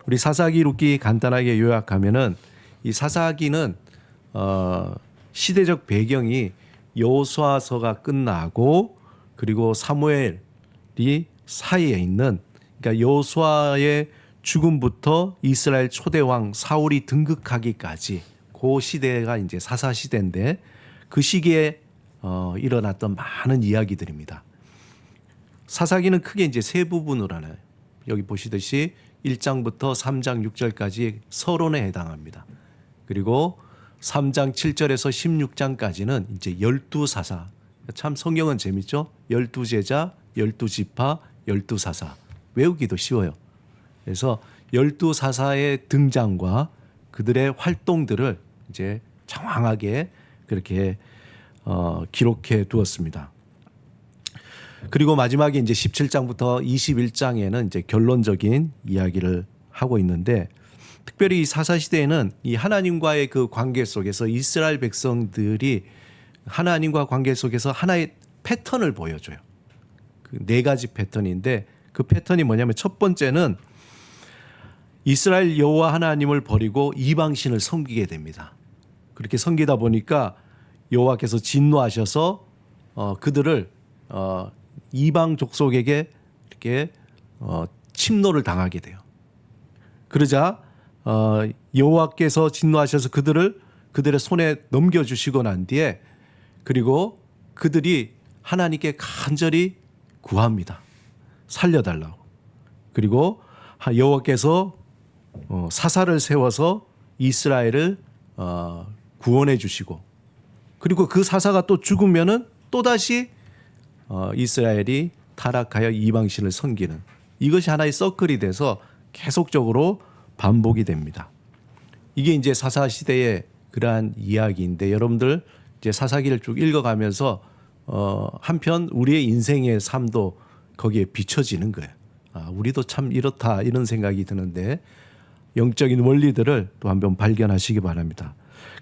우리 사사기 룻기 간단하게 요약하면은 이 사사기는 시대적 배경이 여호수아서가 끝나고 그리고 사무엘이 사이에 있는, 그러니까 여호수아의 죽음부터 이스라엘 초대왕 사울이 등극하기까지 그 시대가 이제 사사 시대인데 그 시기에 일어났던 많은 이야기들입니다. 사사기는 크게 이제 세 부분으로 나눠요. 여기 보시듯이 1장부터 3장 6절까지 서론에 해당합니다. 그리고 3장 7절에서 16장까지는 이제 12사사. 참 성경은 재밌죠? 12제자, 12지파, 12사사. 외우기도 쉬워요. 그래서 12사사의 등장과 그들의 활동들을 이제 장황하게 그렇게 기록해 두었습니다. 그리고 마지막에 이제 17장부터 21장에는 이제 결론적인 이야기를 하고 있는데, 특별히 이 사사 시대에는 이 하나님과의 그 관계 속에서 이스라엘 백성들이 하나님과 관계 속에서 하나의 패턴을 보여줘요. 그 네 가지 패턴인데 그 패턴이 뭐냐면 첫 번째는 이스라엘 여호와 하나님을 버리고 이방신을 섬기게 됩니다. 그렇게 섬기다 보니까 여호와께서 진노하셔서 그들을 이방 족속에게 이렇게 침노를 당하게 돼요. 그러자 여호와께서 진노하셔서 그들의 손에 넘겨주시고 난 뒤에 그리고 그들이 하나님께 간절히 구합니다. 살려달라고. 그리고 여호와께서 사사를 세워서 이스라엘을 구원해 주시고, 그리고 그 사사가 또 죽으면은 또다시 이스라엘이 타락하여 이방신을 섬기는, 이것이 하나의 서클이 돼서 계속적으로 반복이 됩니다. 이게 이제 사사 시대의 그러한 이야기인데, 여러분들 이제 사사기를 쭉 읽어가면서 한편 우리의 인생의 삶도 거기에 비춰지는 거예요. 우리도 참 이렇다, 이런 생각이 드는데 영적인 원리들을 또 한번 발견하시기 바랍니다.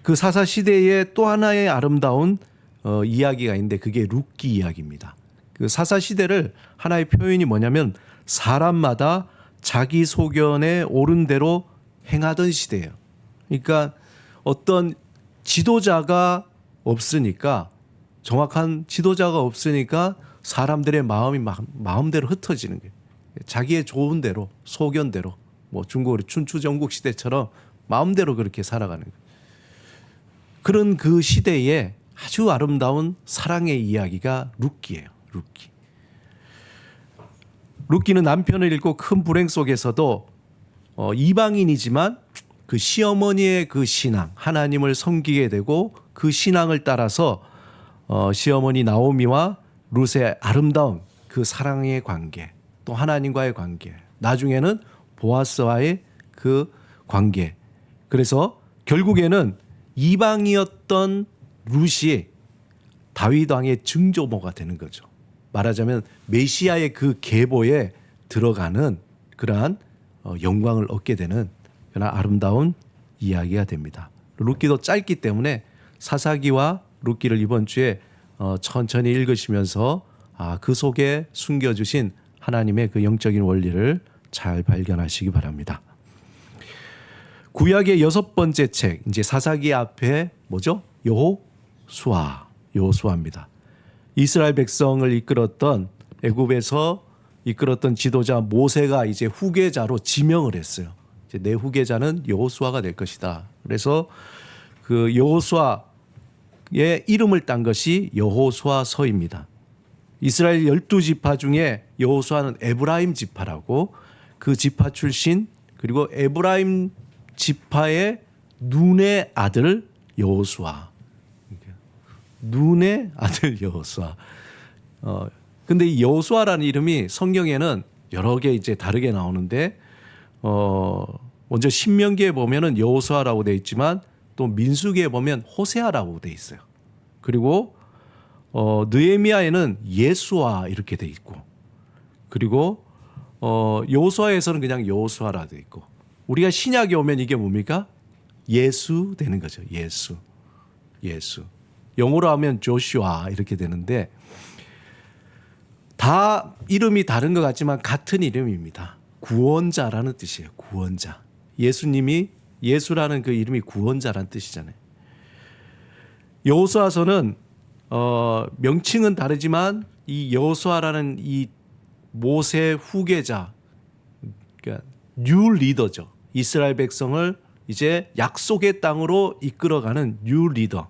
그 사사 시대의 또 하나의 아름다운 이야기가 있는데 그게 룻기 이야기입니다. 그 사사 시대를 하나의 표현이 뭐냐면 사람마다 자기 소견에 옳은 대로 행하던 시대예요. 그러니까 어떤 지도자가 없으니까, 정확한 지도자가 없으니까 사람들의 마음이 마음대로 흩어지는 거예요. 자기의 좋은 대로, 소견대로, 뭐 중국으로 춘추전국 시대처럼 마음대로 그렇게 살아가는 거예요. 그런 그 시대에 아주 아름다운 사랑의 이야기가 룻기예요. 룻기. 룻기는 남편을 잃고 큰 불행 속에서도 이방인이지만 그 시어머니의 그 신앙, 하나님을 섬기게 되고 그 신앙을 따라서 시어머니 나오미와 룻의 아름다운 그 사랑의 관계, 또 하나님과의 관계, 나중에는 보아스와의 그 관계. 그래서 결국에는 이방이었던 룻이 다윗 왕의 증조모가 되는 거죠. 말하자면 메시아의 그 계보에 들어가는 그러한 영광을 얻게 되는 그런 아름다운 이야기가 됩니다. 룻기도 짧기 때문에 사사기와 룻기를 이번 주에 천천히 읽으시면서 그 속에 숨겨주신 하나님의 그 영적인 원리를 잘 발견하시기 바랍니다. 구약의 6번째 책, 이제 사사기 앞에 뭐죠? 여호수아입니다. 이스라엘 백성을 이끌었던, 애굽에서 이끌었던 지도자 모세가 이제 후계자로 지명을 했어요. 이제 내 후계자는 여호수아가 될 것이다. 그래서 그 여호수아의 이름을 딴 것이 여호수아서입니다. 이스라엘 12지파 중에 여호수아는 에브라임 지파라고, 그 지파 출신, 그리고 에브라임 지파의 눈의 아들 여호수아. 눈의 아들 여호수아. 근데 이 여호수아라는 이름이 성경에는 여러 개 이제 다르게 나오는데, 먼저 신명기에 보면은 여호수아라고 돼 있지만 또 민수기에 보면 호세아라고 돼 있어요. 그리고 느헤미야에는 예수아 이렇게 돼 있고, 그리고 여호수아에서는 그냥 여호수아라 돼 있고, 우리가 신약에 오면 이게 뭡니까? 예수 되는 거죠. 예수. 영어로 하면 조슈아 이렇게 되는데, 다 이름이 다른 것 같지만 같은 이름입니다. 구원자라는 뜻이에요. 구원자. 예수님이 예수라는 그 이름이 구원자라는 뜻이잖아요. 여호수아서는 명칭은 다르지만 이 여호수아라는 이 모세 후계자, 그러니까 뉴 리더죠. 이스라엘 백성을 이제 약속의 땅으로 이끌어가는 뉴 리더.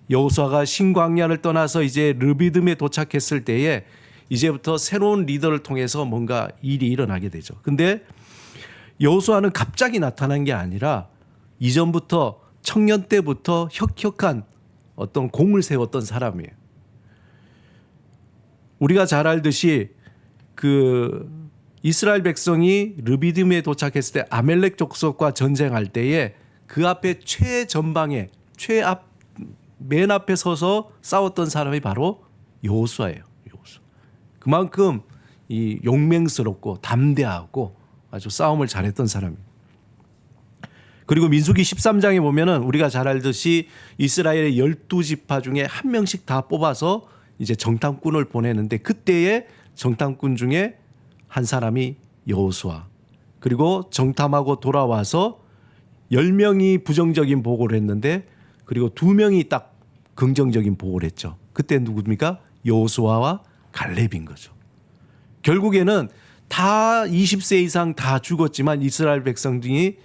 여호수아가 신광야를 떠나서 이제 르비딤에 도착했을 때에 이제부터 새로운 리더를 통해서 뭔가 일이 일어나게 되죠. 근데 여호수아는 갑자기 나타난 게 아니라 이전부터 청년 때부터 혁혁한 어떤 공을 세웠던 사람이에요. 우리가 잘 알듯이 그 이스라엘 백성이 르비딤에 도착했을 때 아멜렉 족속과 전쟁할 때에 그 앞에 최전방에 맨 앞에 서서 싸웠던 사람이 바로 여호수아예요. 여호수아. 그만큼 이 용맹스럽고 담대하고 아주 싸움을 잘했던 사람이에요. 그리고 민수기 13장에 보면은 우리가 잘 알듯이 이스라엘의 12지파 중에 한 명씩 다 뽑아서 이제 정탐꾼을 보내는데 그때의 정탐꾼 중에 한 사람이 여호수아. 그리고 정탐하고 돌아와서 10명이 부정적인 보고를 했는데 그리고 2명이 딱 긍정적인 보고를 했죠. 그때 누굽니까? 여호수아와 갈렙인 거죠. 결국에는 다 20세 이상 다 죽었지만 이스라엘 백성들이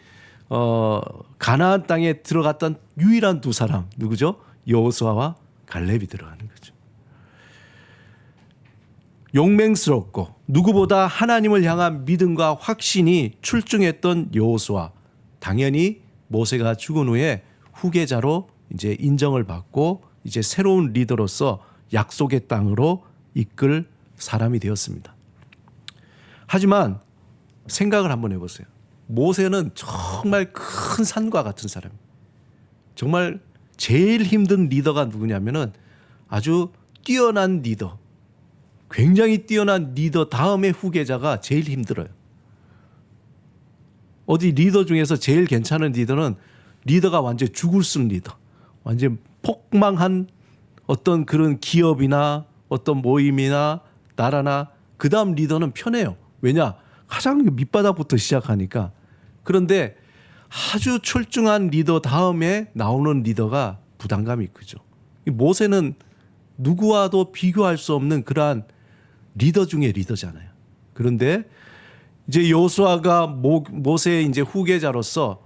가나안 땅에 들어갔던 유일한 두 사람 누구죠? 여호수아와 갈렙이 들어가는 거죠. 용맹스럽고 누구보다 하나님을 향한 믿음과 확신이 출중했던 여호수아. 당연히 모세가 죽은 후에 후계자로 이제 인정을 받고 이제 새로운 리더로서 약속의 땅으로 이끌 사람이 되었습니다. 하지만 생각을 한번 해보세요. 모세는 정말 큰 산과 같은 사람이에요. 정말 제일 힘든 리더가 누구냐면은 아주 뛰어난 리더, 굉장히 뛰어난 리더 다음에 후계자가 제일 힘들어요. 어디 리더 중에서 제일 괜찮은 리더는 리더가 완전 죽을 쓴 리더, 완전 폭망한 어떤 그런 기업이나 어떤 모임이나 나라나 그 다음 리더는 편해요. 왜냐? 가장 밑바닥부터 시작하니까. 그런데 아주 출중한 리더 다음에 나오는 리더가 부담감이 크죠. 모세는 누구와도 비교할 수 없는 그러한 리더 중에 리더잖아요. 그런데 이제 여호수아가 모세의 이제 후계자로서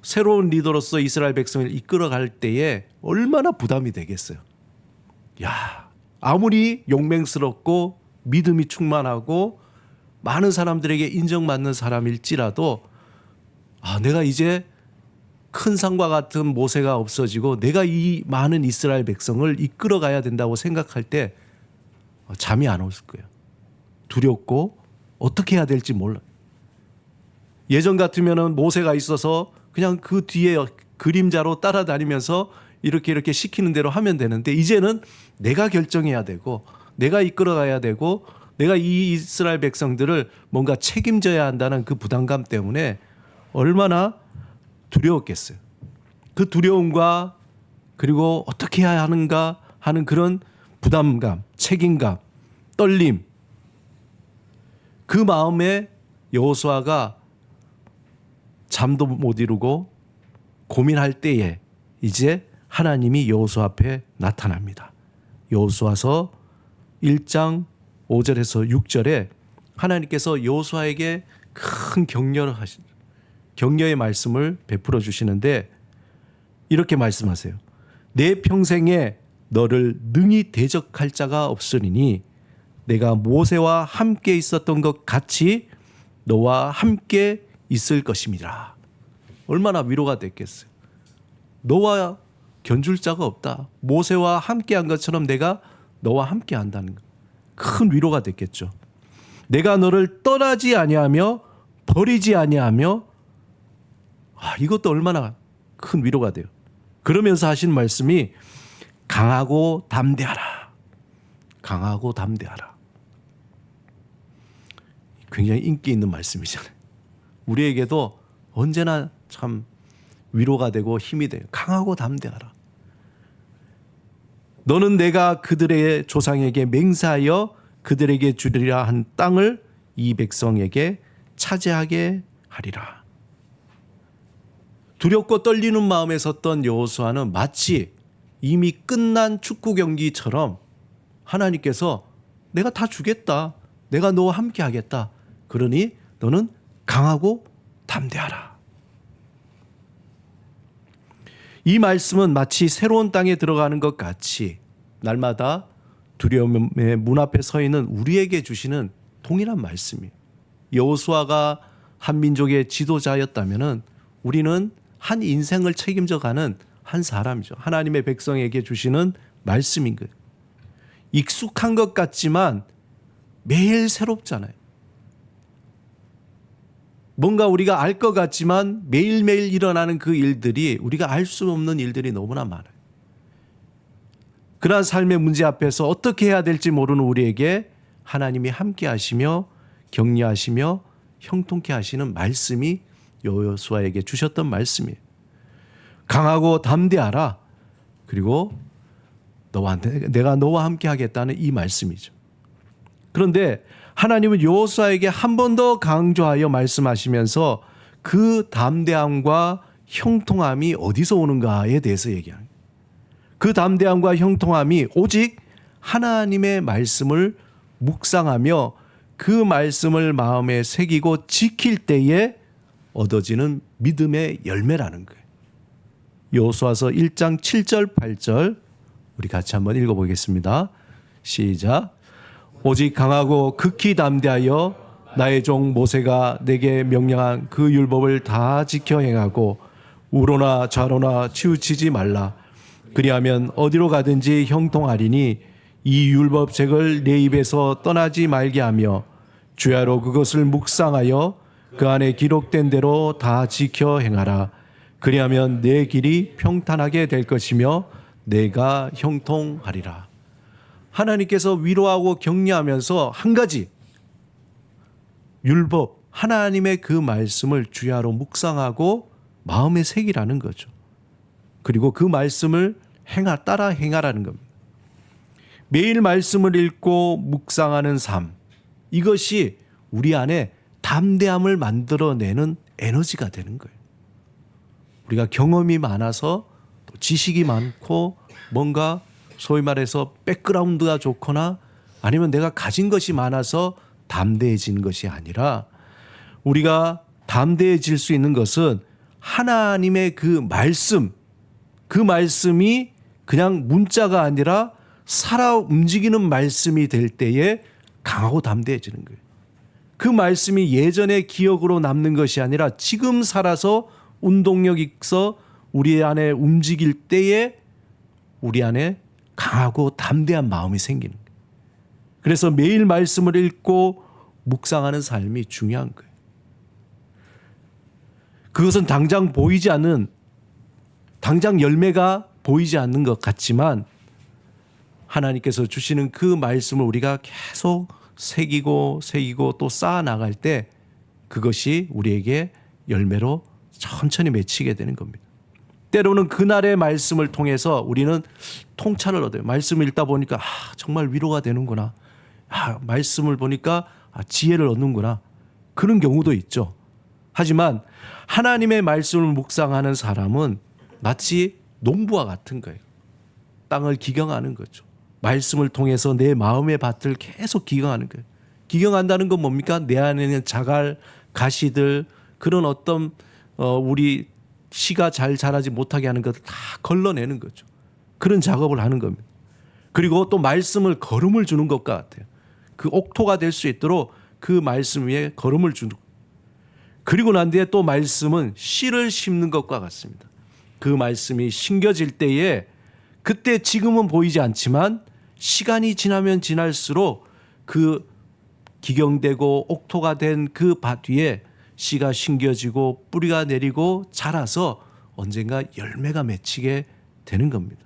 새로운 리더로서 이스라엘 백성을 이끌어갈 때에 얼마나 부담이 되겠어요. 야, 아무리 용맹스럽고 믿음이 충만하고 많은 사람들에게 인정받는 사람일지라도 내가 이제 큰 산과 같은 모세가 없어지고 내가 이 많은 이스라엘 백성을 이끌어가야 된다고 생각할 때 잠이 안 올 거예요. 두렵고 어떻게 해야 될지 몰라. 예전 같으면은 모세가 있어서 그냥 그 뒤에 그림자로 따라다니면서 이렇게 시키는 대로 하면 되는데 이제는 내가 결정해야 되고 내가 이끌어가야 되고 내가 이 이스라엘 백성들을 뭔가 책임져야 한다는 그 부담감 때문에 얼마나 두려웠겠어요. 그 두려움과 그리고 어떻게 해야 하는가 하는 그런 부담감, 책임감, 떨림, 그 마음에 여호수아가 잠도 못 이루고 고민할 때에 이제 하나님이 여호수아 앞에 나타납니다. 여호수아서 1장 5절에서 6절에 하나님께서 여호수아에게 큰 격려의 말씀을 베풀어 주시는데 이렇게 말씀하세요. 내 평생에 너를 능히 대적할 자가 없으리니 내가 모세와 함께 있었던 것 같이 너와 함께 있을 것입니다. 얼마나 위로가 됐겠어요. 너와 견줄 자가 없다. 모세와 함께한 것처럼 내가 너와 함께한다는 것. 큰 위로가 됐겠죠. 내가 너를 떠나지 아니하며 버리지 아니하며 이것도 얼마나 큰 위로가 돼요. 그러면서 하신 말씀이 강하고 담대하라. 강하고 담대하라. 굉장히 인기 있는 말씀이잖아요. 우리에게도 언제나 참 위로가 되고 힘이 돼요. 강하고 담대하라. 너는 내가 그들의 조상에게 맹세하여 그들에게 주리라 한 땅을 이 백성에게 차지하게 하리라. 두렵고 떨리는 마음에 섰던 여호수아는 마치 이미 끝난 축구 경기처럼 하나님께서 내가 다 주겠다. 내가 너와 함께 하겠다. 그러니 너는 강하고 담대하라. 이 말씀은 마치 새로운 땅에 들어가는 것 같이 날마다 두려움의 문 앞에 서 있는 우리에게 주시는 동일한 말씀이에요. 여호수아가 한 민족의 지도자였다면 우리는 한 인생을 책임져 가는 한 사람이죠. 하나님의 백성에게 주시는 말씀인 거예요. 익숙한 것 같지만 매일 새롭잖아요. 뭔가 우리가 알 것 같지만 매일매일 일어나는 그 일들이 우리가 알 수 없는 일들이 너무나 많아요. 그러한 삶의 문제 앞에서 어떻게 해야 될지 모르는 우리에게 하나님이 함께 하시며 격려하시며 형통케 하시는 말씀이 여호수아에게 주셨던 말씀이에요. 강하고 담대하라. 그리고 내가 너와 함께 하겠다는 이 말씀이죠. 그런데 하나님은 여호수아에게 한 번 더 강조하여 말씀하시면서 그 담대함과 형통함이 어디서 오는가에 대해서 얘기합니다. 그 담대함과 형통함이 오직 하나님의 말씀을 묵상하며 그 말씀을 마음에 새기고 지킬 때에 얻어지는 믿음의 열매라는 거예요. 여호수아서 1장 7절 8절 우리 같이 한번 읽어보겠습니다. 시작. 오직 강하고 극히 담대하여 나의 종 모세가 내게 명령한 그 율법을 다 지켜 행하고 우로나 좌로나 치우치지 말라. 그리하면 어디로 가든지 형통하리니 이 율법책을 내 입에서 떠나지 말게 하며 주야로 그것을 묵상하여 그 안에 기록된 대로 다 지켜 행하라. 그리하면 내 길이 평탄하게 될 것이며 내가 형통하리라. 하나님께서 위로하고 격려하면서 한 가지 율법 하나님의 그 말씀을 주야로 묵상하고 마음에 새기라는 거죠. 그리고 그 말씀을 따라 행하라는 겁니다. 매일 말씀을 읽고 묵상하는 삶, 이것이 우리 안에 담대함을 만들어내는 에너지가 되는 거예요. 우리가 경험이 많아서 또 지식이 많고 뭔가 소위 말해서 백그라운드가 좋거나 아니면 내가 가진 것이 많아서 담대해지는 것이 아니라 우리가 담대해질 수 있는 것은 하나님의 그 말씀이 그냥 문자가 아니라 살아 움직이는 말씀이 될 때에 강하고 담대해지는 거예요. 그 말씀이 예전의 기억으로 남는 것이 아니라 지금 살아서 운동력 있어 우리 안에 움직일 때에 우리 안에 강하고 담대한 마음이 생기는 거예요. 그래서 매일 말씀을 읽고 묵상하는 삶이 중요한 거예요. 그것은 당장 열매가 보이지 않는 것 같지만 하나님께서 주시는 그 말씀을 우리가 계속 새기고 또 쌓아 나갈 때 그것이 우리에게 열매로 천천히 맺히게 되는 겁니다. 때로는 그날의 말씀을 통해서 우리는 통찰을 얻어요. 말씀을 읽다 보니까 정말 위로가 되는구나. 말씀을 보니까 지혜를 얻는구나. 그런 경우도 있죠. 하지만 하나님의 말씀을 묵상하는 사람은 마치 농부와 같은 거예요. 땅을 기경하는 거죠. 말씀을 통해서 내 마음의 밭을 계속 기경하는 거예요. 기경한다는 건 뭡니까? 내 안에 있는 자갈, 가시들 그런 어떤 우리 씨가 잘 자라지 못하게 하는 것을 다 걸러내는 거죠. 그런 작업을 하는 겁니다. 그리고 또 말씀을 걸음을 주는 것과 같아요. 그 옥토가 될 수 있도록 그 말씀 위에 걸음을 주는 거예요. 그리고 난 뒤에 또 말씀은 씨를 심는 것과 같습니다. 그 말씀이 심겨질 때에 그때 지금은 보이지 않지만 시간이 지나면 지날수록 그 기경되고 옥토가 된 그 밭 위에 씨가 심겨지고 뿌리가 내리고 자라서 언젠가 열매가 맺히게 되는 겁니다.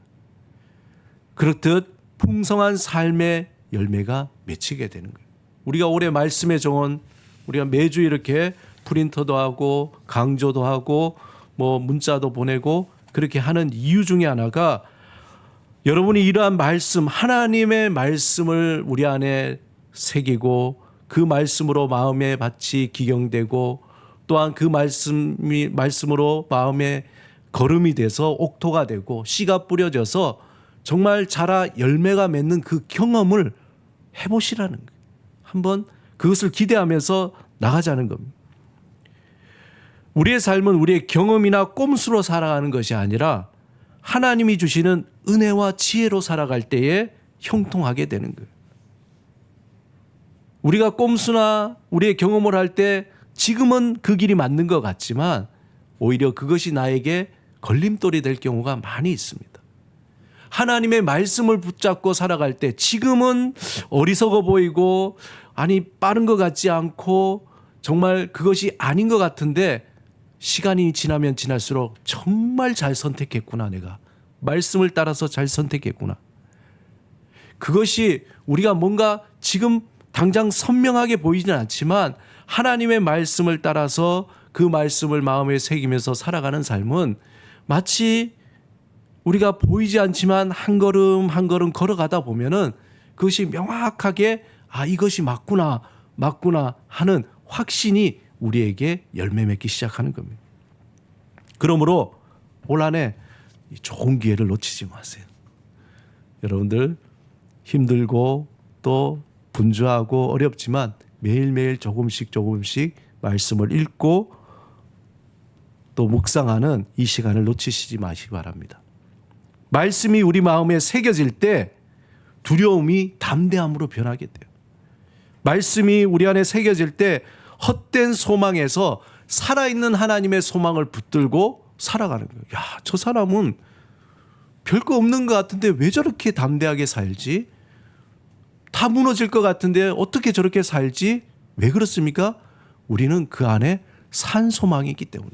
그렇듯 풍성한 삶의 열매가 맺히게 되는 거예요. 우리가 올해 말씀의 정원 우리가 매주 이렇게 프린터도 하고 강조도 하고 뭐 문자도 보내고 그렇게 하는 이유 중에 하나가 여러분이 이러한 말씀 하나님의 말씀을 우리 안에 새기고 그 말씀으로 마음의 밭이 기경되고 또한 그 말씀으로 마음의 걸음이 돼서 옥토가 되고 씨가 뿌려져서 정말 자라 열매가 맺는 그 경험을 해보시라는 거예요. 한번 그것을 기대하면서 나가자는 겁니다. 우리의 삶은 우리의 경험이나 꼼수로 살아가는 것이 아니라 하나님이 주시는 은혜와 지혜로 살아갈 때에 형통하게 되는 거예요. 우리가 꼼수나 우리의 경험을 할 때 지금은 그 길이 맞는 것 같지만 오히려 그것이 나에게 걸림돌이 될 경우가 많이 있습니다. 하나님의 말씀을 붙잡고 살아갈 때 지금은 어리석어 보이고 아니 빠른 것 같지 않고 정말 그것이 아닌 것 같은데 시간이 지나면 지날수록 정말 잘 선택했구나. 내가 말씀을 따라서 잘 선택했구나. 그것이 우리가 뭔가 지금 당장 선명하게 보이지는 않지만 하나님의 말씀을 따라서 그 말씀을 마음에 새기면서 살아가는 삶은 마치 우리가 보이지 않지만 한 걸음 한 걸음 걸어가다 보면은 그것이 명확하게 아 이것이 맞구나 하는 확신이 우리에게 열매 맺기 시작하는 겁니다. 그러므로 올 한 해 좋은 기회를 놓치지 마세요. 여러분들 힘들고 또 분주하고 어렵지만 매일매일 조금씩 말씀을 읽고 또 묵상하는 이 시간을 놓치시지 마시기 바랍니다. 말씀이 우리 마음에 새겨질 때 두려움이 담대함으로 변하게 돼요. 말씀이 우리 안에 새겨질 때 헛된 소망에서 살아있는 하나님의 소망을 붙들고 살아가는 거예요. 야, 저 사람은 별거 없는 것 같은데 왜 저렇게 담대하게 살지? 다 무너질 것 같은데 어떻게 저렇게 살지? 왜 그렇습니까? 우리는 그 안에 산 소망이 있기 때문에.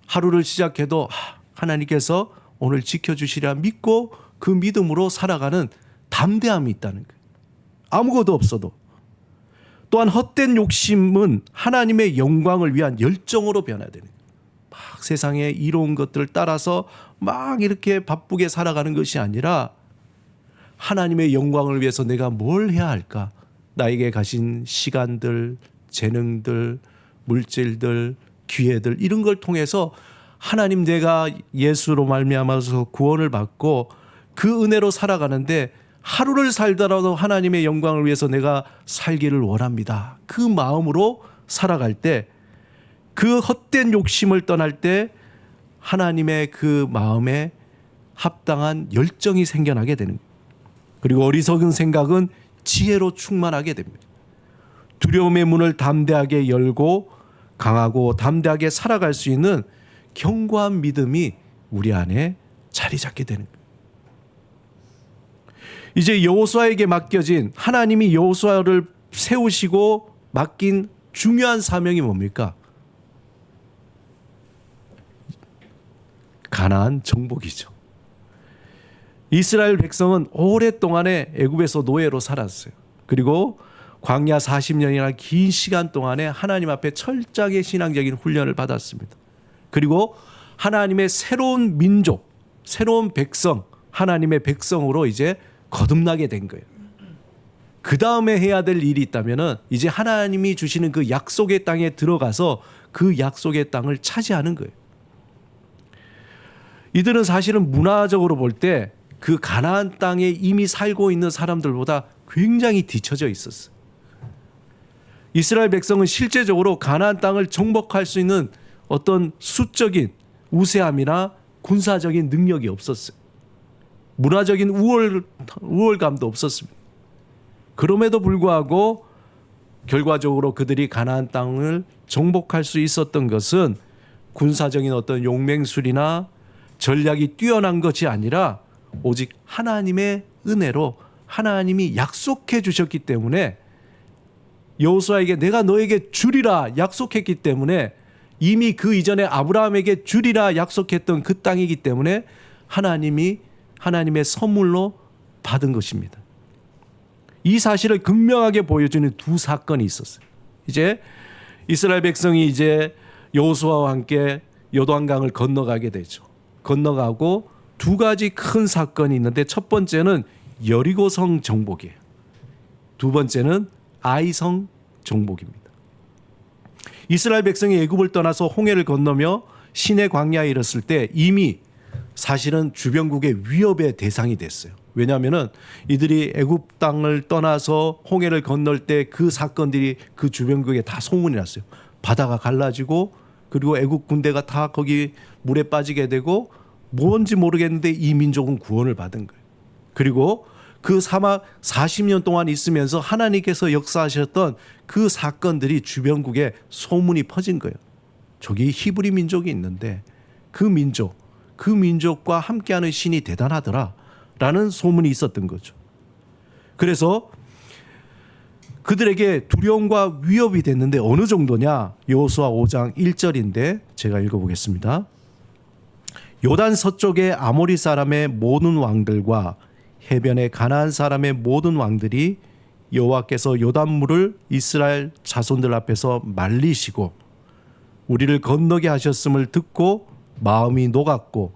하루를 시작해도 하나님께서 오늘 지켜주시리라 믿고 그 믿음으로 살아가는 담대함이 있다는 거예요. 아무것도 없어도. 또한 헛된 욕심은 하나님의 영광을 위한 열정으로 변해야 되는 거예요. 막 세상에 이로운 것들을 따라서 막 이렇게 바쁘게 살아가는 것이 아니라 하나님의 영광을 위해서 내가 뭘 해야 할까? 나에게 가신 시간들, 재능들, 물질들, 기회들 이런 걸 통해서 하나님 내가 예수로 말미암아서 구원을 받고 그 은혜로 살아가는데 하루를 살더라도 하나님의 영광을 위해서 내가 살기를 원합니다. 그 마음으로 살아갈 때 그 헛된 욕심을 떠날 때 하나님의 그 마음에 합당한 열정이 생겨나게 되는 거예요. 그리고 어리석은 생각은 지혜로 충만하게 됩니다. 두려움의 문을 담대하게 열고 강하고 담대하게 살아갈 수 있는 견고한 믿음이 우리 안에 자리 잡게 되는 거예요. 이제 여호수아에게 맡겨진 하나님이 여호수아를 세우시고 맡긴 중요한 사명이 뭡니까? 가나안 정복이죠. 이스라엘 백성은 오랫동안에 애굽에서 노예로 살았어요. 그리고 광야 40년이나 긴 시간 동안에 하나님 앞에 철저하게 신앙적인 훈련을 받았습니다. 그리고 하나님의 새로운 민족, 새로운 백성, 하나님의 백성으로 이제 거듭나게 된 거예요. 그 다음에 해야 될 일이 있다면은 이제 하나님이 주시는 그 약속의 땅에 들어가서 그 약속의 땅을 차지하는 거예요. 이들은 사실은 문화적으로 볼 때 그 가나안 땅에 이미 살고 있는 사람들보다 굉장히 뒤처져 있었어요. 이스라엘 백성은 실제적으로 가나안 땅을 정복할 수 있는 어떤 수적인 우세함이나 군사적인 능력이 없었어요. 문화적인 우월감도 없었습니다. 그럼에도 불구하고 결과적으로 그들이 가나안 땅을 정복할 수 있었던 것은 군사적인 어떤 용맹술이나 전략이 뛰어난 것이 아니라 오직 하나님의 은혜로 하나님이 약속해 주셨기 때문에 여호수아에게 내가 너에게 주리라 약속했기 때문에 이미 그 이전에 아브라함에게 주리라 약속했던 그 땅이기 때문에 하나님이 하나님의 선물로 받은 것입니다. 이 사실을 극명하게 보여주는 두 사건이 있었어요. 이제 이스라엘 백성이 이제 여호수아와 함께 요단강을 건너가게 되죠. 건너가고 두 가지 큰 사건이 있는데 첫 번째는 여리고성 정복이에요. 두 번째는 아이성 정복입니다. 이스라엘 백성이 애굽을 떠나서 홍해를 건너며 시내 광야에 이르렀을 때 이미 사실은 주변국의 위협의 대상이 됐어요. 왜냐하면은 이들이 애굽 땅을 떠나서 홍해를 건널 때 그 사건들이 그 주변국에 다 소문이 났어요. 바다가 갈라지고 그리고 애굽 군대가 다 거기 물에 빠지게 되고 뭔지 모르겠는데 이 민족은 구원을 받은 거예요. 그리고 그 사막 40년 동안 있으면서 하나님께서 역사하셨던 그 사건들이 주변국에 소문이 퍼진 거예요. 저기 히브리 민족이 있는데 그 민족과 함께하는 신이 대단하더라라는 소문이 있었던 거죠. 그래서 그들에게 두려움과 위협이 됐는데 어느 정도냐? 여호수아 5장 1절인데 제가 읽어보겠습니다. 요단 서쪽의 아모리 사람의 모든 왕들과 해변의 가나안 사람의 모든 왕들이 여호와께서 요단물을 이스라엘 자손들 앞에서 말리시고 우리를 건너게 하셨음을 듣고 마음이 녹았고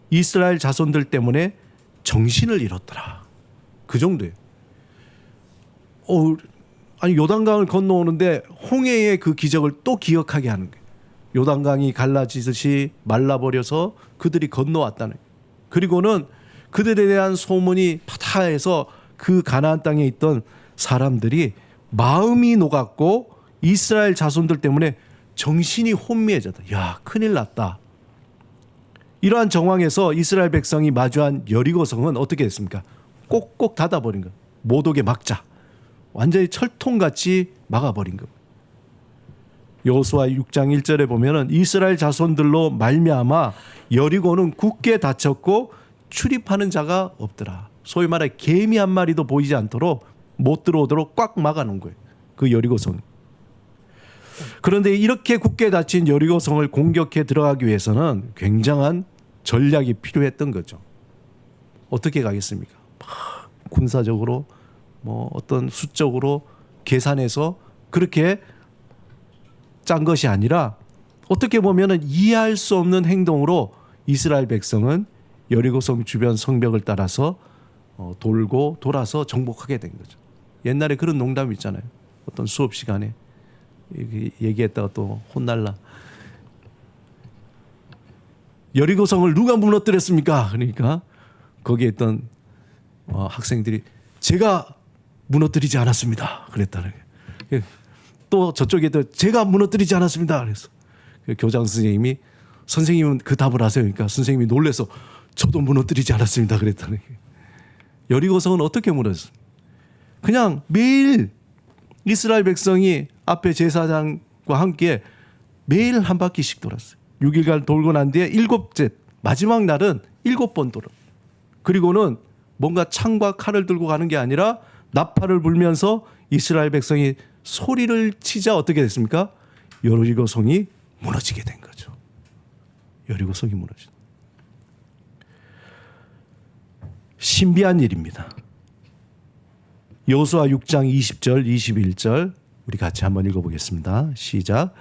이스라엘 자손들 때문에 정신을 잃었더라. 그 정도예요. 아니 요단강을 건너오는데 홍해의 그 기적을 또 기억하게 하는 거예요. 요단강이 갈라지듯이 말라버려서 그들이 건너왔다는 거예요. 그리고는 그들에 대한 소문이 파다해서 그 가나안 땅에 있던 사람들이 마음이 녹았고 이스라엘 자손들 때문에 정신이 혼미해졌다. 야, 큰일 났다. 이러한 정황에서 이스라엘 백성이 마주한 여리고성은 어떻게 됐습니까? 꼭꼭 닫아버린 거예요. 못 오게 막자. 완전히 철통같이 막아버린 겁니다. 여호수아 6장 1절에 보면은 이스라엘 자손들로 말미암아 여리고는 굳게 닫혔고 출입하는 자가 없더라. 소위 말해 개미 한 마리도 보이지 않도록 못 들어오도록 꽉 막아놓은 거예요. 그 여리고성. 그런데 이렇게 굳게 닫힌 여리고성을 공격해 들어가기 위해서는 굉장한 전략이 필요했던 거죠. 어떻게 가겠습니까? 군사적으로 어떤 수적으로 계산해서 그렇게 짠 것이 아니라 어떻게 보면은 이해할 수 없는 행동으로 이스라엘 백성은 여리고성 주변 성벽을 따라서 돌고 돌아서 정복하게 된 거죠. 옛날에 그런 농담 있잖아요. 어떤 수업 시간에 얘기했다가 또 혼날라. 여리고성을 누가 무너뜨렸습니까? 그러니까 거기에 있던 학생들이 제가 무너뜨리지 않았습니다. 그랬다는 거예요. 또 저쪽에 제가 무너뜨리지 않았습니다. 그래서 교장 선생님이 선생님은 그 답을 하세요. 그러니까 선생님이 놀래서 저도 무너뜨리지 않았습니다. 그랬다는 거예요. 여리고성은 어떻게 무너졌습니까? 그냥 매일 이스라엘 백성이 앞에 제사장과 함께 매일 한 바퀴씩 돌았어요. 6일간 돌고 난 뒤에 일곱째 마지막 날은 7번 돌아. 그리고는 뭔가 창과 칼을 들고 가는 게 아니라 나팔을 불면서 이스라엘 백성이 소리를 치자 어떻게 됐습니까? 여리고성이 무너지게 된 거죠. 여리고성이 무너진. 신비한 일입니다. 여호수아 6장 20절 21절 우리 같이 한번 읽어보겠습니다. 시작.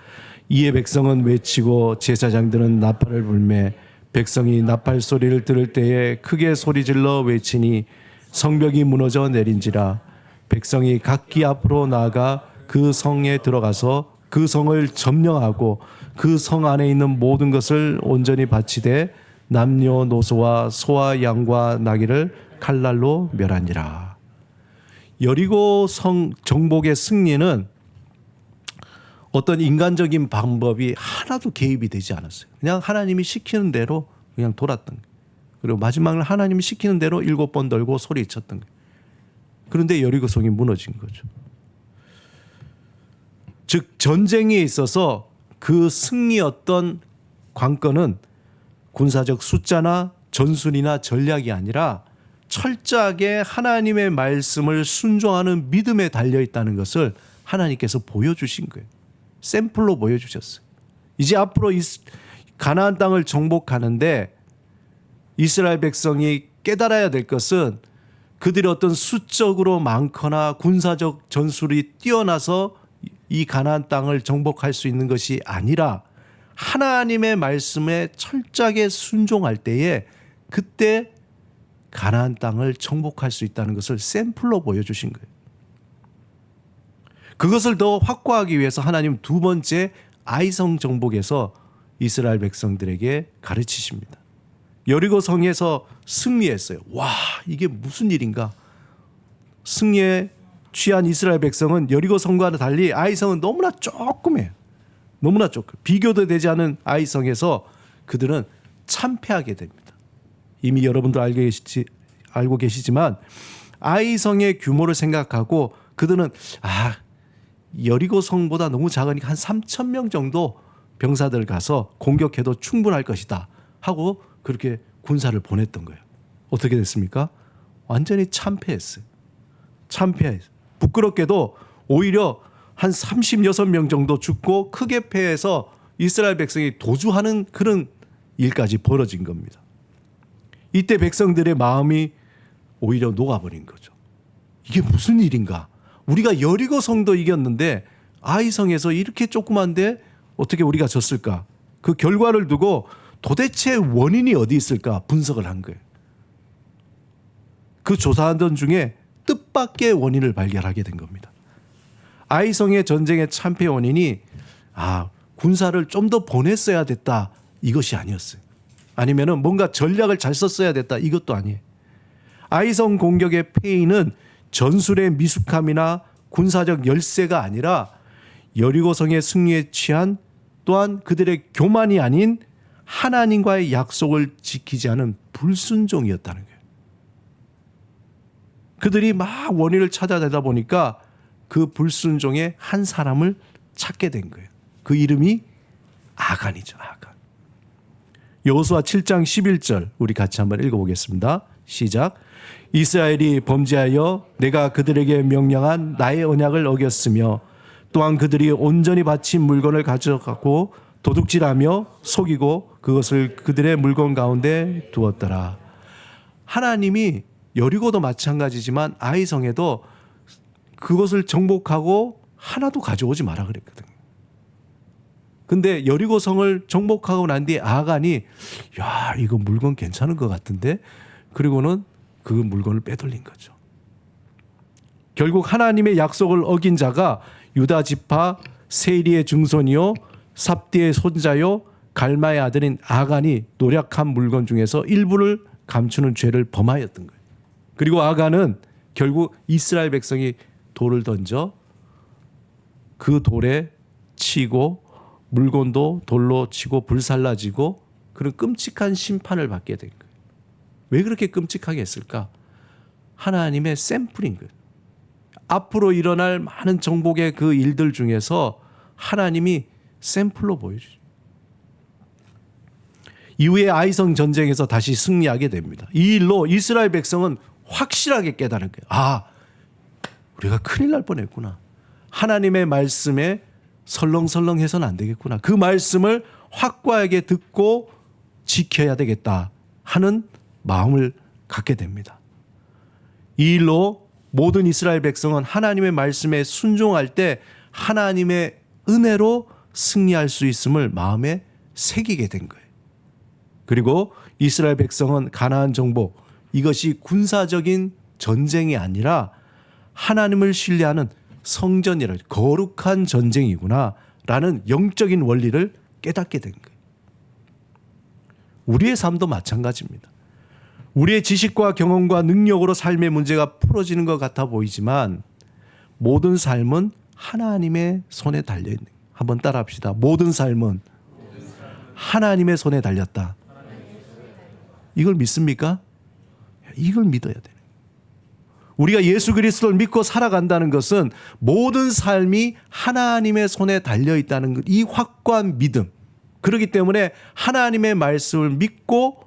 이에 백성은 외치고 제사장들은 나팔을 불매 백성이 나팔 소리를 들을 때에 크게 소리질러 외치니 성벽이 무너져 내린지라. 백성이 각기 앞으로 나아가 그 성에 들어가서 그 성을 점령하고 그 성 안에 있는 모든 것을 온전히 바치되 남녀노소와 소와 양과 나귀를 칼날로 멸하니라. 여리고 성 정복의 승리는 어떤 인간적인 방법이 하나도 개입이 되지 않았어요. 그냥 하나님이 시키는 대로 그냥 돌았던 거예요. 그리고 마지막을 하나님이 시키는 대로 7번 돌고 소리쳤던 거예요. 그런데 여리고성이 무너진 거죠. 즉 전쟁에 있어서 그 승리였던 관건은 군사적 숫자나 전술이나 전략이 아니라 철저하게 하나님의 말씀을 순종하는 믿음에 달려있다는 것을 하나님께서 보여주신 거예요. 샘플로 보여주셨어요. 이제 앞으로 가나안 땅을 정복하는데 이스라엘 백성이 깨달아야 될 것은 그들이 어떤 수적으로 많거나 군사적 전술이 뛰어나서 이 가나안 땅을 정복할 수 있는 것이 아니라 하나님의 말씀에 철저하게 순종할 때에 그때 가나안 땅을 정복할 수 있다는 것을 샘플로 보여주신 거예요. 그것을 더 확고하기 위해서 하나님 두 번째 아이성 정복에서 이스라엘 백성들에게 가르치십니다. 여리고 성에서 승리했어요. 와, 이게 무슨 일인가? 승리에 취한 이스라엘 백성은 여리고 성과는 달리 아이성은 너무나 조그매요. 너무나 조금. 비교도 되지 않은 아이성에서 그들은 참패하게 됩니다. 이미 여러분도 알고 계시지만 아이성의 규모를 생각하고 그들은 여리고 성보다 너무 작으니까 한 3,000명 정도 병사들 가서 공격해도 충분할 것이다 하고 그렇게 군사를 보냈던 거예요. 어떻게 됐습니까? 완전히 참패했어요. 참패했어요. 부끄럽게도 오히려 한 36명 정도 죽고 크게 패해서 이스라엘 백성이 도주하는 그런 일까지 벌어진 겁니다. 이때 백성들의 마음이 오히려 녹아버린 거죠. 이게 무슨 일인가? 우리가 여리고 성도 이겼는데 아이성에서 이렇게 조그만데 어떻게 우리가 졌을까? 그 결과를 두고 도대체 원인이 어디 있을까 분석을 한 거예요. 그 조사하던 중에 뜻밖의 원인을 발견하게 된 겁니다. 아이성의 전쟁의 참패 원인이 군사를 좀 더 보냈어야 됐다 이것이 아니었어요. 아니면은 뭔가 전략을 잘 썼어야 됐다 이것도 아니에요. 아이성 공격의 패인은 전술의 미숙함이나 군사적 열세가 아니라 여리고성의 승리에 취한 또한 그들의 교만이 아닌 하나님과의 약속을 지키지 않은 불순종이었다는 거예요. 그들이 막 원인을 찾아내다 보니까 그 불순종의 한 사람을 찾게 된 거예요. 그 이름이 아간이죠. 아간. 여호수아 7장 11절 우리 같이 한번 읽어보겠습니다. 시작. 이스라엘이 범죄하여 내가 그들에게 명령한 나의 언약을 어겼으며 또한 그들이 온전히 바친 물건을 가져가고 도둑질하며 속이고 그것을 그들의 물건 가운데 두었더라. 하나님이 여리고도 마찬가지지만 아이성에도 그것을 정복하고 하나도 가져오지 마라 그랬거든요. 근데 여리고 성을 정복하고 난 뒤에 아간이 이거 물건 괜찮은 것 같은데 그리고는 그 물건을 빼돌린 거죠. 결국 하나님의 약속을 어긴 자가 유다 지파 세리의 증손이요 삽디의 손자요 갈마의 아들인 아간이 노력한 물건 중에서 일부를 감추는 죄를 범하였던 거예요. 그리고 아간은 결국 이스라엘 백성이 돌을 던져 그 돌에 치고 물건도 돌로 치고 불살라지고 그런 끔찍한 심판을 받게 된 거예요. 왜 그렇게 끔찍하게 했을까? 하나님의 샘플인 거예요. 앞으로 일어날 많은 정복의 그 일들 중에서 하나님이 샘플로 보여주죠. 이후에 아이성 전쟁에서 다시 승리하게 됩니다. 이 일로 이스라엘 백성은 확실하게 깨달은 거예요. 우리가 큰일 날 뻔했구나. 하나님의 말씀에 설렁설렁해서는 안 되겠구나. 그 말씀을 확고하게 듣고 지켜야 되겠다 하는 마음을 갖게 됩니다. 이 일로 모든 이스라엘 백성은 하나님의 말씀에 순종할 때 하나님의 은혜로 승리할 수 있음을 마음에 새기게 된 거예요. 그리고 이스라엘 백성은 가나안 정복, 이것이 군사적인 전쟁이 아니라 하나님을 신뢰하는 성전이라 거룩한 전쟁이구나 라는 영적인 원리를 깨닫게 된 거예요. 우리의 삶도 마찬가지입니다. 우리의 지식과 경험과 능력으로 삶의 문제가 풀어지는 것 같아 보이지만 모든 삶은 하나님의 손에 달려있는 거예요. 한번 따라 합시다. 모든 삶은 하나님의 손에 달렸다. 이걸 믿습니까? 이걸 믿어야 돼요. 우리가 예수 그리스도를 믿고 살아간다는 것은 모든 삶이 하나님의 손에 달려있다는 것, 이 확고한 믿음. 그렇기 때문에 하나님의 말씀을 믿고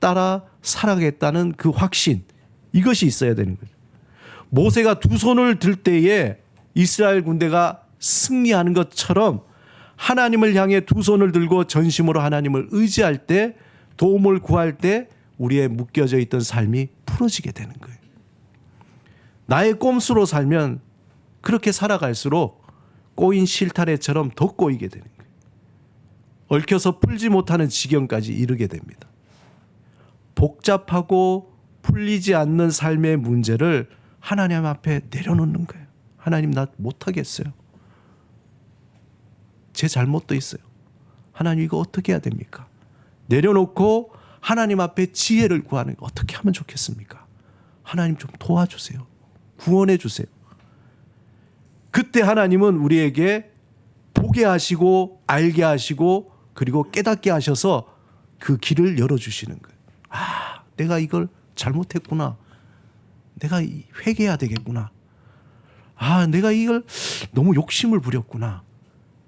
따라 살아가겠다는 그 확신, 이것이 있어야 되는 거죠. 모세가 두 손을 들 때에 이스라엘 군대가 승리하는 것처럼 하나님을 향해 두 손을 들고 전심으로 하나님을 의지할 때, 도움을 구할 때 우리의 묶여져 있던 삶이 풀어지게 되는 거예요. 나의 꼼수로 살면 그렇게 살아갈수록 꼬인 실타래처럼 더 꼬이게 되는 거예요. 얽혀서 풀지 못하는 지경까지 이르게 됩니다. 복잡하고 풀리지 않는 삶의 문제를 하나님 앞에 내려놓는 거예요. 하나님 나 못하겠어요. 제 잘못도 있어요. 하나님 이거 어떻게 해야 됩니까? 내려놓고 하나님 앞에 지혜를 구하는 거 어떻게 하면 좋겠습니까? 하나님 좀 도와주세요. 구원해 주세요. 그때 하나님은 우리에게 보게 하시고 알게 하시고 그리고 깨닫게 하셔서 그 길을 열어주시는 거예요. 아, 내가 이걸 잘못했구나. 내가 회개해야 되겠구나. 아, 내가 이걸 너무 욕심을 부렸구나.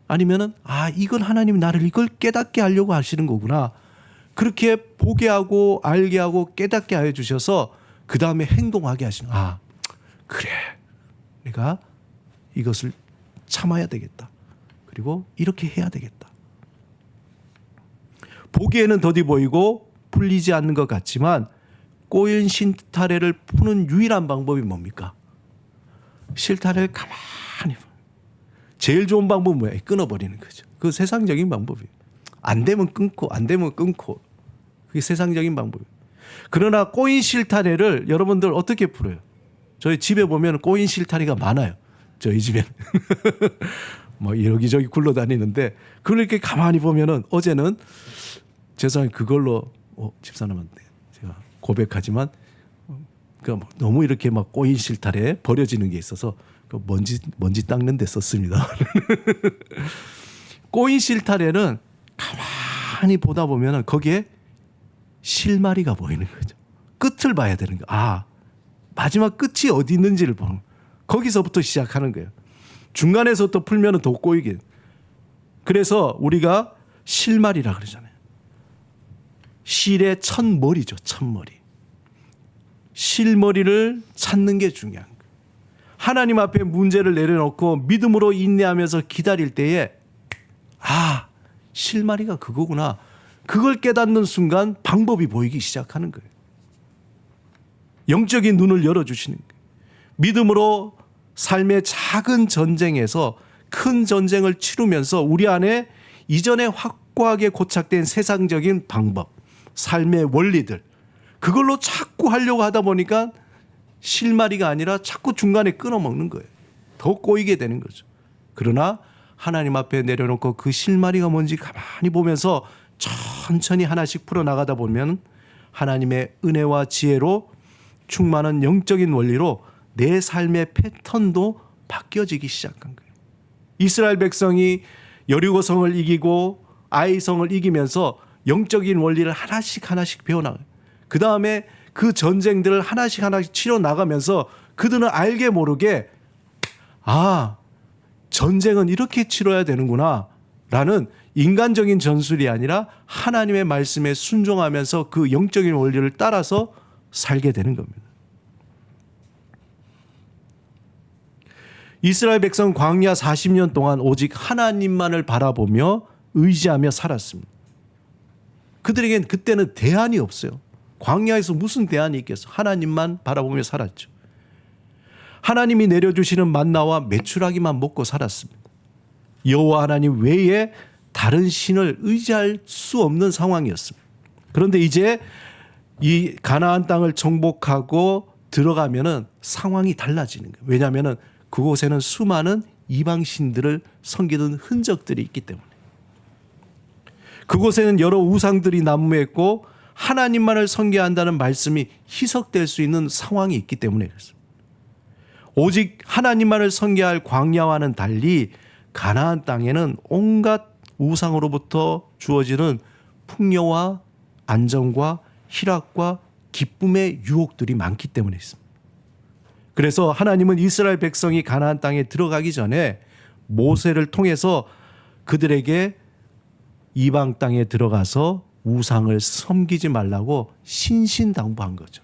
아니면은 아, 이건 하나님 나를 이걸 깨닫게 하려고 하시는 거구나. 그렇게 보게 하고 알게 하고 깨닫게 하여 주셔서 그 다음에 행동하게 하시는. 아, 그래. 내가 이것을 참아야 되겠다. 그리고 이렇게 해야 되겠다. 보기에는 더디 보이고 풀리지 않는 것 같지만 꼬인 실타래를 푸는 유일한 방법이 뭡니까? 실타래를 가만히 제일 좋은 방법은 뭐예요? 끊어버리는 거죠. 그 세상적인 방법이에요. 안 되면 끊고 안 되면 끊고 그게 세상적인 방법이에요. 그러나 꼬인 실타래를 여러분들 어떻게 풀어요? 저희 집에 보면 꼬인 실타래가 많아요. 저희 집에 뭐 여기저기 굴러다니는데 그걸 이렇게 가만히 보면은 어제는 죄송해요. 그걸로 집사람한테 제가 고백하지만 그러니까 너무 이렇게 막 꼬인 실타래 버려지는 게 있어서 먼지 닦는 데 썼습니다. 꼬인 실타래는 가만히 보다 보면은 거기에 실마리가 보이는 거죠. 끝을 봐야 되는 거. 아, 마지막 끝이 어디 있는지를 보는. 거기서부터 시작하는 거예요. 중간에서 또 풀면은 더 꼬이게. 그래서 우리가 실마리라 그러잖아요. 실의 첫머리죠. 첫머리. 실머리를 찾는 게 중요한 거예요. 하나님 앞에 문제를 내려놓고 믿음으로 인내하면서 기다릴 때에 아, 실마리가 그거구나. 그걸 깨닫는 순간 방법이 보이기 시작하는 거예요. 영적인 눈을 열어주시는 거예요. 믿음으로 삶의 작은 전쟁에서 큰 전쟁을 치르면서 우리 안에 이전에 확고하게 고착된 세상적인 방법, 삶의 원리들 그걸로 자꾸 하려고 하다 보니까 실마리가 아니라 자꾸 중간에 끊어먹는 거예요. 더 꼬이게 되는 거죠. 그러나 하나님 앞에 내려놓고 그 실마리가 뭔지 가만히 보면서 천천히 하나씩 풀어나가다 보면 하나님의 은혜와 지혜로 충만한 영적인 원리로 내 삶의 패턴도 바뀌어지기 시작한 거예요. 이스라엘 백성이 여리고성을 이기고 아이성을 이기면서 영적인 원리를 하나씩 배워나가요. 그 다음에 그 전쟁들을 하나씩 치러 나가면서 그들은 알게 모르게 아, 전쟁은 이렇게 치러야 되는구나 라는 인간적인 전술이 아니라 하나님의 말씀에 순종하면서 그 영적인 원리를 따라서 살게 되는 겁니다. 이스라엘 백성 광야 40년 동안 오직 하나님만을 바라보며 의지하며 살았습니다. 그들에겐 그때는 대안이 없어요. 광야에서 무슨 대안이 있겠어? 하나님만 바라보며 살았죠. 하나님이 내려주시는 만나와 메추라기만 먹고 살았습니다. 여호와 하나님 외에 다른 신을 의지할 수 없는 상황이었습니다. 그런데 이제 이 가나안 땅을 정복하고 들어가면은 상황이 달라지는 거예요. 왜냐하면은 그곳에는 수많은 이방신들을 섬기던 흔적들이 있기 때문에. 그곳에는 여러 우상들이 난무했고 하나님만을 섬겨야 한다는 말씀이 희석될 수 있는 상황이 있기 때문에 그렇습니다. 오직 하나님만을 섬겨야 할 광야와는 달리 가나안 땅에는 온갖 우상으로부터 주어지는 풍요와 안정과 희락과 기쁨의 유혹들이 많기 때문에 있습니다. 그래서 하나님은 이스라엘 백성이 가나안 땅에 들어가기 전에 모세를 통해서 그들에게 이방 땅에 들어가서 우상을 섬기지 말라고 신신당부한 거죠.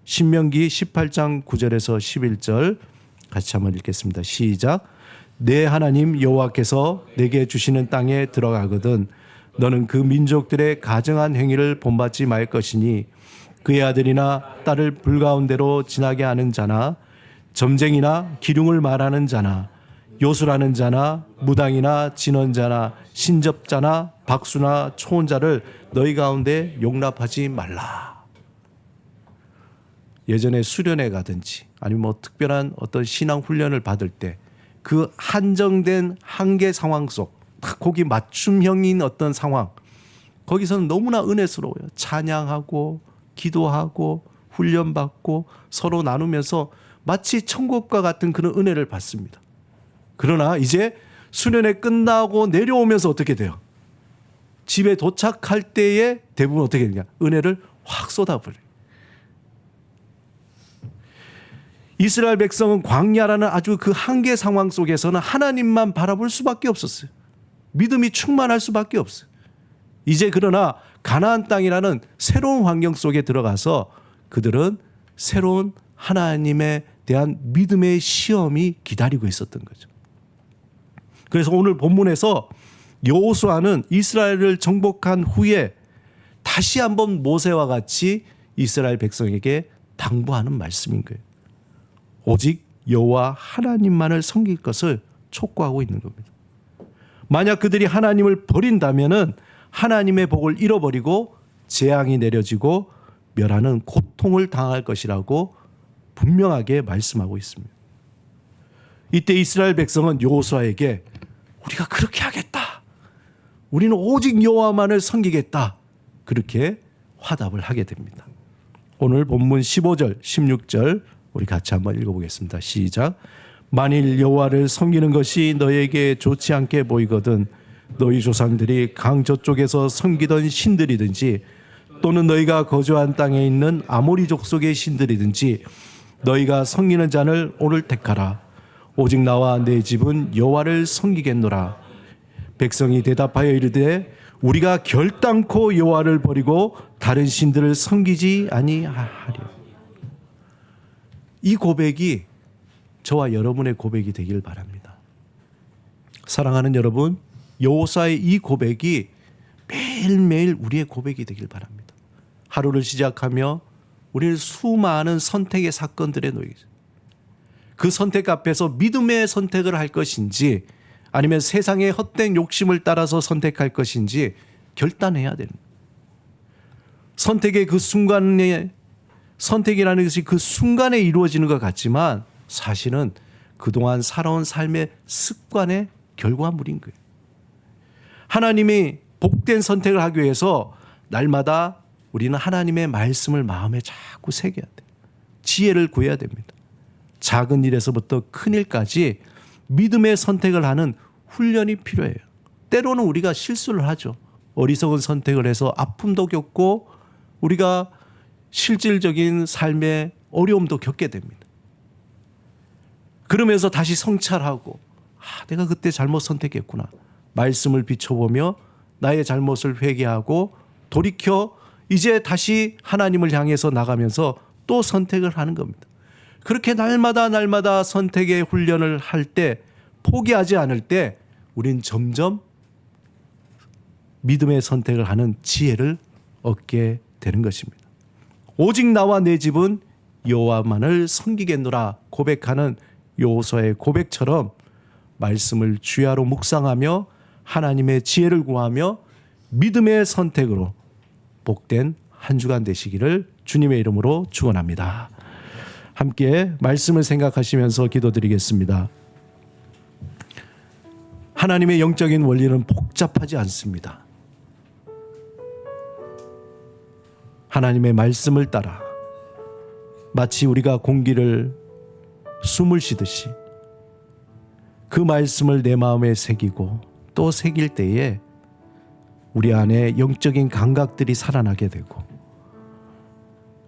신명기 18장 9절에서 11절 같이 한번 읽겠습니다. 시작. 내 하나님 여호와께서 내게 주시는 땅에 들어가거든 너는 그 민족들의 가증한 행위를 본받지 말 것이니 그의 아들이나 딸을 불가운데로 지나게 하는 자나 점쟁이나 기륭을 말하는 자나 요술하는 자나 무당이나 진언자나 신접자나 박수나 초혼자를 너희 가운데 용납하지 말라. 예전에 수련회 가든지 아니면 뭐 특별한 어떤 신앙 훈련을 받을 때 그 한정된 한계 상황 속 딱 거기 맞춤형인 어떤 상황, 거기서는 너무나 은혜스러워요. 찬양하고 기도하고 훈련받고 서로 나누면서 마치 천국과 같은 그런 은혜를 받습니다. 그러나 이제 수련회 끝나고 내려오면서 어떻게 돼요? 집에 도착할 때에 대부분 어떻게 되냐? 은혜를 확 쏟아버려요. 이스라엘 백성은 광야라는 아주 그 한계 상황 속에서는 하나님만 바라볼 수밖에 없었어요. 믿음이 충만할 수밖에 없어요. 이제 그러나 가나안 땅이라는 새로운 환경 속에 들어가서 그들은 새로운 하나님에 대한 믿음의 시험이 기다리고 있었던 거죠. 그래서 오늘 본문에서 여호수아는 이스라엘을 정복한 후에 다시 한번 모세와 같이 이스라엘 백성에게 당부하는 말씀인 거예요. 오직 여호와 하나님만을 섬길 것을 촉구하고 있는 겁니다. 만약 그들이 하나님을 버린다면은 하나님의 복을 잃어버리고 재앙이 내려지고 멸하는 고통을 당할 것이라고 분명하게 말씀하고 있습니다. 이때 이스라엘 백성은 여호수아에게 우리가 그렇게 하겠다. 우리는 오직 여호와만을 섬기겠다. 그렇게 화답을 하게 됩니다. 오늘 본문 15절, 16절 우리 같이 한번 읽어보겠습니다. 시작. 만일 여호와를 섬기는 것이 너에게 좋지 않게 보이거든 너희 조상들이 강 저쪽에서 섬기던 신들이든지 또는 너희가 거주한 땅에 있는 아모리 족속의 신들이든지 너희가 섬기는 자를 오늘 택하라. 오직 나와 내 집은 여호와를 섬기겠노라. 백성이 대답하여 이르되 우리가 결단코 여호와를 버리고 다른 신들을 섬기지 아니하리라. 이 고백이 저와 여러분의 고백이 되길 바랍니다. 사랑하는 여러분, 여호수아의 이 고백이 매일매일 우리의 고백이 되길 바랍니다. 하루를 시작하며 우리는 수많은 선택의 사건들에 놓여 있어요. 그 선택 앞에서 믿음의 선택을 할 것인지 아니면 세상의 헛된 욕심을 따라서 선택할 것인지 결단해야 됩니다. 선택의 그 순간에 선택이라는 것이 그 순간에 이루어지는 것 같지만 사실은 그동안 살아온 삶의 습관의 결과물인 거예요. 하나님이 복된 선택을 하기 위해서 날마다 우리는 하나님의 말씀을 마음에 자꾸 새겨야 돼요. 지혜를 구해야 됩니다. 작은 일에서부터 큰 일까지 믿음의 선택을 하는 훈련이 필요해요. 때로는 우리가 실수를 하죠. 어리석은 선택을 해서 아픔도 겪고 우리가 실질적인 삶의 어려움도 겪게 됩니다. 그러면서 다시 성찰하고 내가 그때 잘못 선택했구나. 말씀을 비춰보며 나의 잘못을 회개하고 돌이켜 이제 다시 하나님을 향해서 나가면서 또 선택을 하는 겁니다. 그렇게 날마다 선택의 훈련을 할 때 포기하지 않을 때 우린 점점 믿음의 선택을 하는 지혜를 얻게 되는 것입니다. 오직 나와 내 집은 여호와만을 섬기겠노라 고백하는 여호수아의 고백처럼 말씀을 주야로 묵상하며 하나님의 지혜를 구하며 믿음의 선택으로 복된 한 주간 되시기를 주님의 이름으로 축원합니다. 함께 말씀을 생각하시면서 기도드리겠습니다. 하나님의 영적인 원리는 복잡하지 않습니다. 하나님의 말씀을 따라 마치 우리가 공기를 숨을 쉬듯이 그 말씀을 내 마음에 새기고 또 새길 때에 우리 안에 영적인 감각들이 살아나게 되고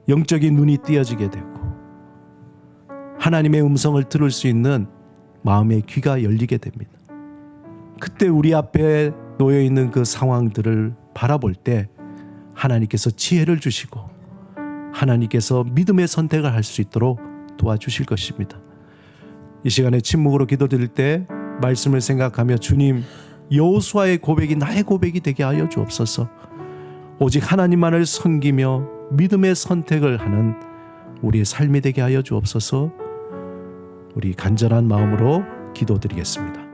영적인 눈이 띄어지게 되고 하나님의 음성을 들을 수 있는 마음의 귀가 열리게 됩니다. 그때 우리 앞에 놓여 있는 그 상황들을 바라볼 때 하나님께서 지혜를 주시고 하나님께서 믿음의 선택을 할 수 있도록 도와주실 것입니다. 이 시간에 침묵으로 기도드릴 때 말씀을 생각하며 주님, 여호수아의 고백이 나의 고백이 되게 하여 주옵소서. 오직 하나님만을 섬기며 믿음의 선택을 하는 우리의 삶이 되게 하여 주옵소서. 우리 간절한 마음으로 기도드리겠습니다.